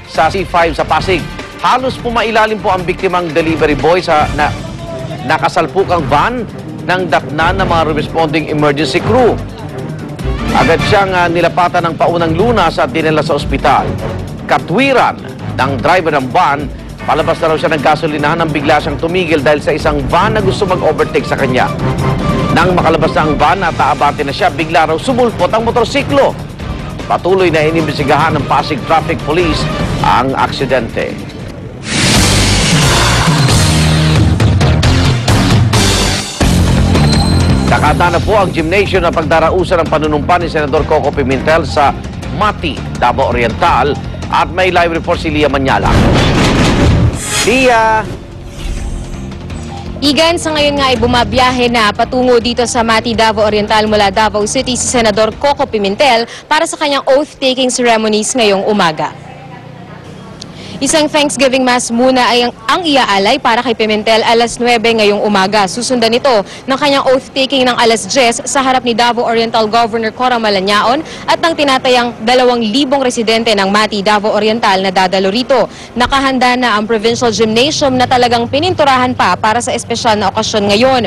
sa C5 sa Pasig. Halos pumailalim po ang biktimang delivery boy sa nakasalpukang van ng datnan ng mga responding emergency crew. Agad siyang nilapatan ng paunang lunas at dinala sa ospital. Katwiran ng driver ng van, palabas na raw siya ng gasolinahan nang bigla siyang tumigil dahil sa isang van na gusto mag-overtake sa kanya. Nang makalabas na ang van at aabante na siya, bigla raw sumulpot ang motorsiklo. Patuloy na inimbestigahan ng Pasig Traffic Police ang aksidente. Nakata na po ang gymnasium na pagdarausan ng panunumpa ni Senador Coco Pimentel sa Mati, Davao Oriental, at may live report si Lia Manyala. Lia! Igan, sa ngayon nga ay bumabiyahe na patungo dito sa Mati, Davao Oriental mula Davao City si Senador Coco Pimentel para sa kanyang oath-taking ceremonies ngayong umaga. Isang Thanksgiving Mass muna ay ang iaalay para kay Pimentel alas 9 ngayong umaga. Susundan ito ng kanyang oath-taking ng alas 10 sa harap ni Davao Oriental Governor Cora Malanyaon at ng tinatayang 2,000 residente ng Mati, Davao Oriental na dadalo rito. Nakahanda na ang Provincial Gymnasium na talagang pininturahan pa para sa espesyal na okasyon ngayon.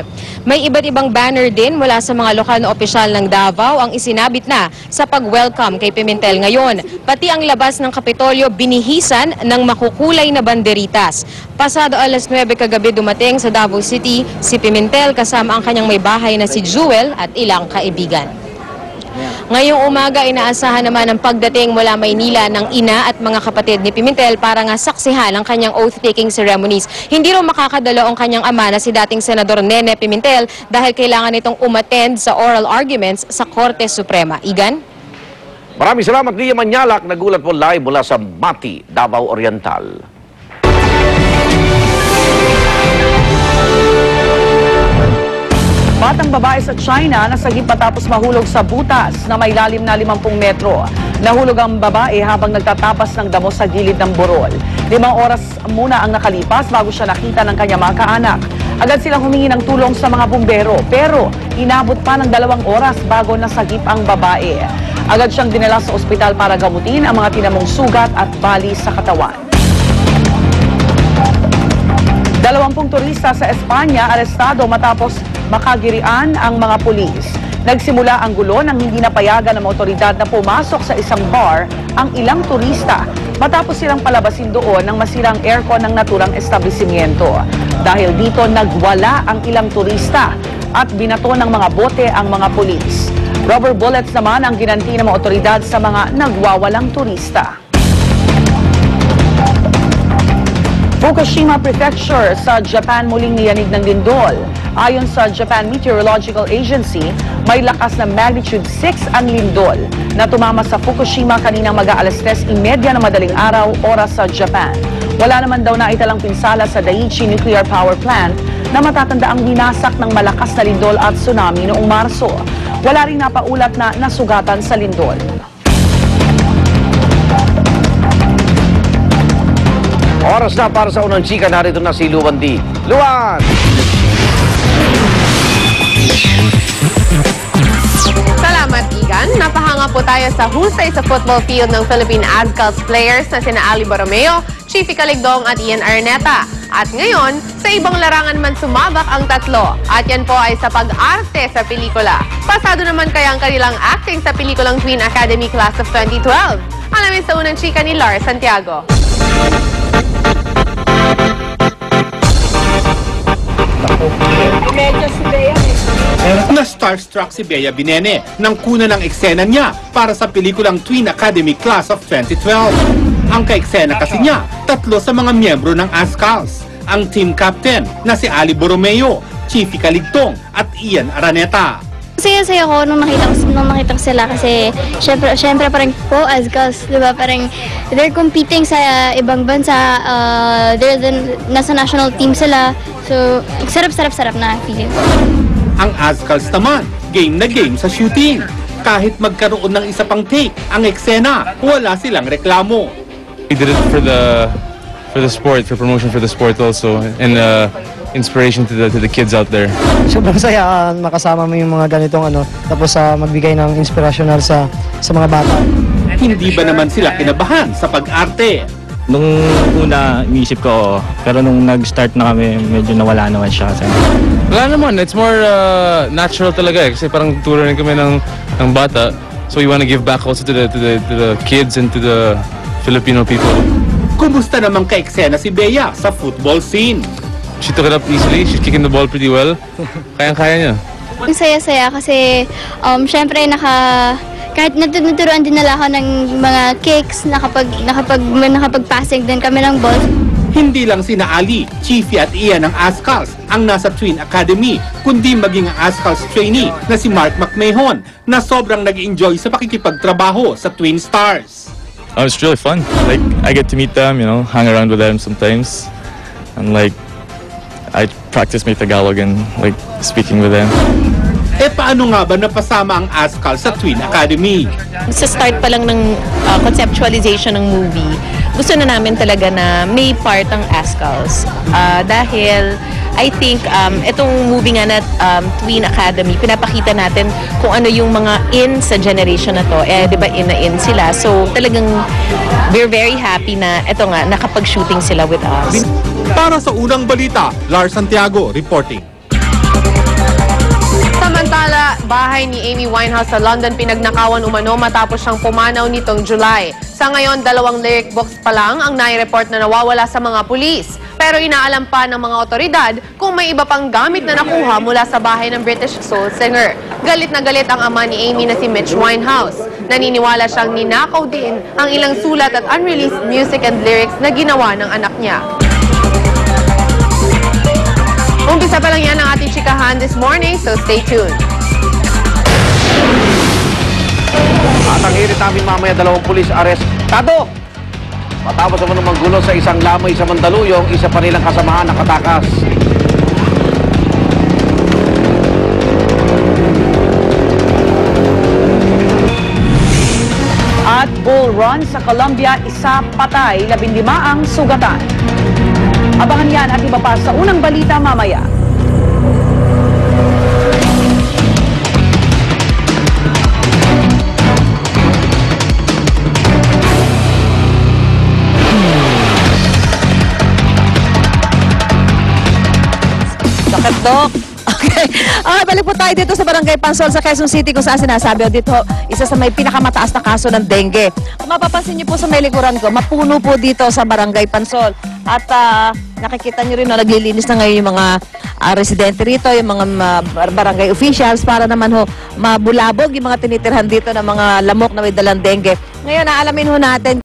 May iba't ibang banner din mula sa mga lokal na opisyal ng Davao ang isinabit na sa pag-welcome kay Pimentel ngayon. Pati ang labas ng Kapitolyo binihisan ng makukulay na banderitas. Pasado alas 9 kagabi dumating sa Davao City si Pimentel kasama ang kanyang may bahay na si Jewel at ilang kaibigan. Ngayong umaga inaasahan naman ang pagdating mula Maynila ng ina at mga kapatid ni Pimentel para nga saksihan ang kanyang oath-taking ceremonies. Hindi raw makakadalo ang kanyang ama na si dating Senador Nene Pimentel dahil kailangan itong umattend sa oral arguments sa Korte Suprema. Igan? Maraming salamat, Lia Manyalak. Nagulat po live mula sa Mati, Davao Oriental. Batang babae sa China nasagip matapos mahulog sa butas na may lalim na 50 metro. Nahulog ang babae habang nagtatapas ng damo sa gilid ng burol. 5 oras muna ang nakalipas bago siya nakita ng kanyang mga kaanak. Agad silang humingi ng tulong sa mga bumbero pero inabot pa ng 2 oras bago nasagip ang babae. Agad siyang dinala sa ospital para gamutin ang mga tinamong sugat at bali sa katawan. 20 turista sa Espanya arestado matapos makagirian ang mga pulis. Nagsimula ang gulo nang hindi napayagan ng otoridad na pumasok sa isang bar ang ilang turista matapos silang palabasin doon ng masirang aircon ng naturang establishmento. Dahil dito nagwala ang ilang turista at binato ng mga bote ang mga pulis. Rubber bullets naman ang ginanti ng mga otoridad sa mga nagwawalang turista. Fukushima Prefecture sa Japan muling niyanig ng lindol. Ayon sa Japan Meteorological Agency, may lakas na magnitude 6 ang lindol na tumama sa Fukushima kaninang mag-aalas 3:30 ng madaling araw oras sa Japan. Wala naman daw na italang pinsala sa Daiichi Nuclear Power Plant na matatanda ang winasak ng malakas na lindol at tsunami noong Marso. Wala rin napaulat na nasugatan sa lindol. Oras na para sa unang chika. Narito na si Luan D. Luan! Salamat, Igan. Napahanga po tayo sa husay sa football field ng Philippine ASCALs players na sina Ali Borromeo, Chiefy Caligdong at Ian Araneta. At ngayon, sa ibang larangan man sumabak ang tatlo. At yan po ay sa pag-arte sa pelikula. Pasado naman kaya ang kanilang acting sa pelikulang Twin Academy Class of 2012. Alamin sa unang chika ni Lars Santiago. Na-starstruck si Bea Binene nang kuna ng eksena niya para sa pelikulang Twin Academy Class of 2012. Ang kaeksena kasi niya, 3 sa mga miyembro ng ASCALs. Ang team captain na si Ali Borromeo, Chiefy Caligdong at Ian Araneta. Saya-saya ko nung nakita ko sila kasi syempre parang po ASCALs, di ba? Parang they're competing sa ibang bansa, nasa national team sila. So, sarap na feeling. Ang ASCALs naman, game na game sa shooting. Kahit magkaroon ng isa pang take, ang eksena, wala silang reklamo. We did it for the sport, for promotion for the sport also, and inspiration to the kids out there. Sobrang saya makasama mo yung mga ganitong tapos magbigay ng inspirational sa mga bata. Hindi ba naman sila kinabahan sa pag-arte? Nung una, iniisip ko, pero nung nag-start na kami, medyo nawala naman siya. Wala naman, it's more natural talaga kasi parang turo rin kami ng bata. So we want to give back also to the kids and to the Filipino people. Kumusta naman ka-eksena si Bea sa football scene? She took it up easily, she's kicking the ball pretty well. Kayang-kaya niya. Ang saya-saya kasi syempre kahit natuturuan din nila ako ng mga kicks, nakapag-passing din kami ng ball. Hindi lang sina Ali, Chiefy at Ian ng Ascals ang nasa Twin Academy, kundi maging ang Ascals trainee na si Mark McMahon na sobrang nag-enjoy sa pakikipagtrabaho sa Twin Stars. It's really fun. Like, I get to meet them, hang around with them sometimes. And I practice my Tagalog and speaking with them. Paano nga ba napasama ang Ascals sa Twin Academy? Sa start pa lang ng conceptualization ng movie, gusto na namin talaga na may part ang Ascals. Dahil I think itong movie nga na Twin Academy, pinapakita natin kung ano yung mga in sa generation na to. Di ba in na in sila? So talagang we're very happy na ito nga, nakapag-shooting sila with us. Para sa unang balita, Lars Santiago reporting. Samantala, bahay ni Amy Winehouse sa London pinagnakawan umano matapos siyang pumanaw nitong July. Sa ngayon, 2 lyric books pa lang ang nai-report na nawawala sa mga pulis. Pero inaalam pa ng mga otoridad kung may iba pang gamit na nakuha mula sa bahay ng British soul singer. Galit na galit ang ama ni Amy na si Mitch Winehouse. Naniniwala siyang ninakaw din ang ilang sulat at unreleased music and lyrics na ginawa ng anak niya. Umpisa pa lang yan ang ating chikahan this morning, so stay tuned. At ang hirit namin mamaya, 2 pulis arestado. Matapos naman ng gulo sa isang lamay sa Mandaluyong, isa pa nilang kasamahan nakatakas. At bull run sa Colombia, isa patay, 15 ang sugatan. Abangan yan at iba pa sa unang balita mamaya. Sakit, Dok. Okay. Balik po tayo dito sa Barangay Pansol sa Quezon City kung saan sinasabi dito, isa sa may pinakamataas na kaso ng dengue. Kung mapapansin niyo po sa may likuran ko, mapuno po dito sa Barangay Pansol. At nakikita niyo rin, naglilinis na ngayon yung mga residente rito, yung mga barangay officials para naman mabulabog yung mga tinitirhan dito ng mga lamok na may dalang dengue. Ngayon, aalamin natin